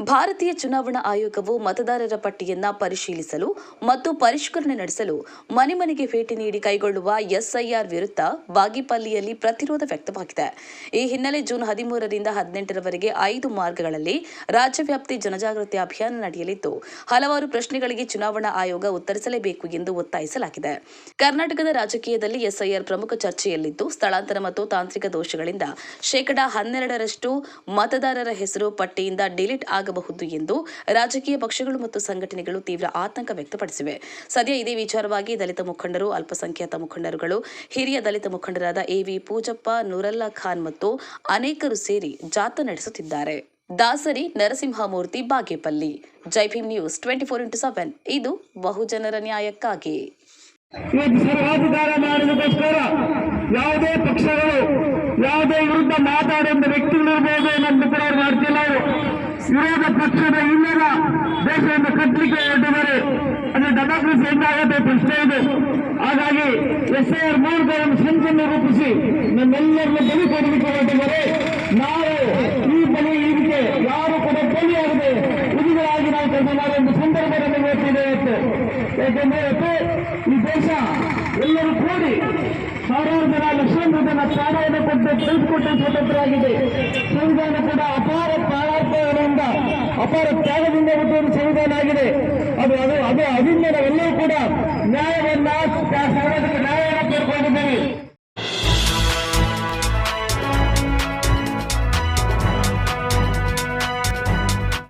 ಭಾರತೀಯ ಚುನಾವಣಾ ಆಯೋಗವು ಮತದಾರರ ಪಟ್ಟಿಯನ್ನ ಪರಿಶೀಲಿಸಲು ಮತ್ತು ಪರಿಷ್ಕರಣೆ ನಡೆಸಲು ಮನೆ ಮನೆಗೆ ಭೇಟಿ ನೀಡಿ ಕೈಗೊಳ್ಳುವ ಎಸ್ಐಆರ್ ವಿರುದ್ಧ ಬಾಗೇಪಲ್ಲಿಯಲ್ಲಿ ಪ್ರತಿರೋಧ ವ್ಯಕ್ತವಾಗಿದೆ. ಈ ಹಿನ್ನೆಲೆ ಜೂನ್ 13ರಿಂದ 18ರವರೆಗೆ 5 ಮಾರ್ಗಗಳಲ್ಲಿ ರಾಜ್ಯವ್ಯಾಪ್ತಿ ಜನಜಾಗೃತಿ ಅಭಿಯಾನ ನಡೆಯಲಿದ್ದು, ಹಲವಾರು ಪ್ರಶ್ನೆಗಳಿಗೆ ಚುನಾವಣಾ ಆಯೋಗ ಉತ್ತರಿಸಲೇಬೇಕು ಎಂದು ಒತ್ತಾಯಿಸಲಾಗಿದೆ. ಕರ್ನಾಟಕದ ರಾಜಕೀಯದಲ್ಲಿ ಎಸ್ಐಆರ್ ಪ್ರಮುಖ ಚರ್ಚೆಯಲ್ಲಿದ್ದು, ಸ್ಥಳಾಂತರ ಮತ್ತು ತಾಂತ್ರಿಕ ದೋಷಗಳಿಂದ 12% ಮತದಾರರ ಹೆಸರು ಪಟ್ಟಿಯಿಂದ ಡಿಲೀಟ್ ಆಗಬಹುದು ಎಂದು ರಾಜಕೀಯ ಪಕ್ಷಗಳು ಮತ್ತು ಸಂಘಟನೆಗಳು ತೀವ್ರ ಆತಂಕ ವ್ಯಕ್ತಪಡಿಸಿವೆ. ಸದ್ಯ ಇದೇ ವಿಚಾರವಾಗಿ ದಲಿತ ಮುಖಂಡರು, ಅಲ್ಪಸಂಖ್ಯಾತ ಮುಖಂಡರುಗಳು, ಹಿರಿಯ ದಲಿತ ಮುಖಂಡರಾದ ಎವಿ ಪೂಜಪ್ಪ, ನೂರಲ್ಲಾ ಖಾನ್ ಮತ್ತು ಅನೇಕರು ಸೇರಿ ಜಾಥಾ ನಡೆಸುತ್ತಿದ್ದಾರೆ. ದಾಸರಿ ನರಸಿಂಹಮೂರ್ತಿ, ಬಾಗೇಪಲ್ಲಿ. ಜೈ ಭೀಮ್ ನ್ಯೂಸ್ 24x7 ಇದು ಬಹುಜನರ ನ್ಯಾಯಕ್ಕಾಗಿ. ಸರ್ವಾಧಿಕಾರ ಮಾಡೋದಕ್ಕೋಸ್ಕರ ಯಾವುದೇ ಪಕ್ಷಗಳು ಯಾವುದೇ ವಿರುದ್ಧ ಮಾತಾಡುವಂತ ವ್ಯಕ್ತಿಗಳಿರ್ಬೋದು ನಮ್ಮ ಕೂಡ ಮಾಡ್ತಿಲ್ಲ. ವಿರೋಧ ಪಕ್ಷದ ಇಲ್ಲದ ದೇಶವನ್ನು ಕಟ್ಟಲಿಕ್ಕೆ ಹೊರಟಿದ್ದಾರೆ. ಅದು ಡೆಮಾಕ್ರಸಿ ಹೆಂಗಾಗತ್ತೆ ಪ್ರಶ್ನೆ ಇದೆ. ಹಾಗಾಗಿ ಎಸ್ಐಆರ್ ಮೂಲಕ ಒಂದು ಸಂಚನ್ನು ರೂಪಿಸಿ ನಮ್ಮೆಲ್ಲರನ್ನು ಬಲಿ ಕೊಡಲಿಕ್ಕೆ ಹೊರಟಿದ್ದಾರೆ. ನಾವು ಈ ಬಲಿ ಇದಕ್ಕೆ ಯಾರು ಕೂಡ ಬಲಿಯಾಗದೆ ಉದಿಗಳಾಗಿ ನಾವು ಕೆಲಸ ಮಾಡುವ ಸಂದರ್ಭದಲ್ಲಿ ಓದ್ತಿದೆ. ಯಾಕೆಂದ್ರೆ ಈ ದೇಶ ಎಲ್ಲರೂ ಕೂಡಿ ಸಾವಿರಾರು ಜನ ಲಕ್ಷಾಂತರ ಜನ ಪ್ರಾಣವನ್ನು ಕೊಟ್ಟು ಕಲ್ಪಿಕೊಟ್ಟು ಸ್ವತಂತ್ರವಾಗಿದೆ. ಸಂವಿಧಾನ ಕೂಡ ಅಪಾರ ಪ್ರಾಣಾರ್ಪಣೆಯಿಂದ ಅಪಾರ ತ್ಯಾಗದಿಂದ ಹುಟ್ಟಿದ ಸಂವಿಧಾನ ಆಗಿದೆ. ಅದು ಅದರಿಂದ ನಾವೆಲ್ಲರೂ ಕೂಡ ನ್ಯಾಯವನ್ನ ಸಾಮಾಜಿಕ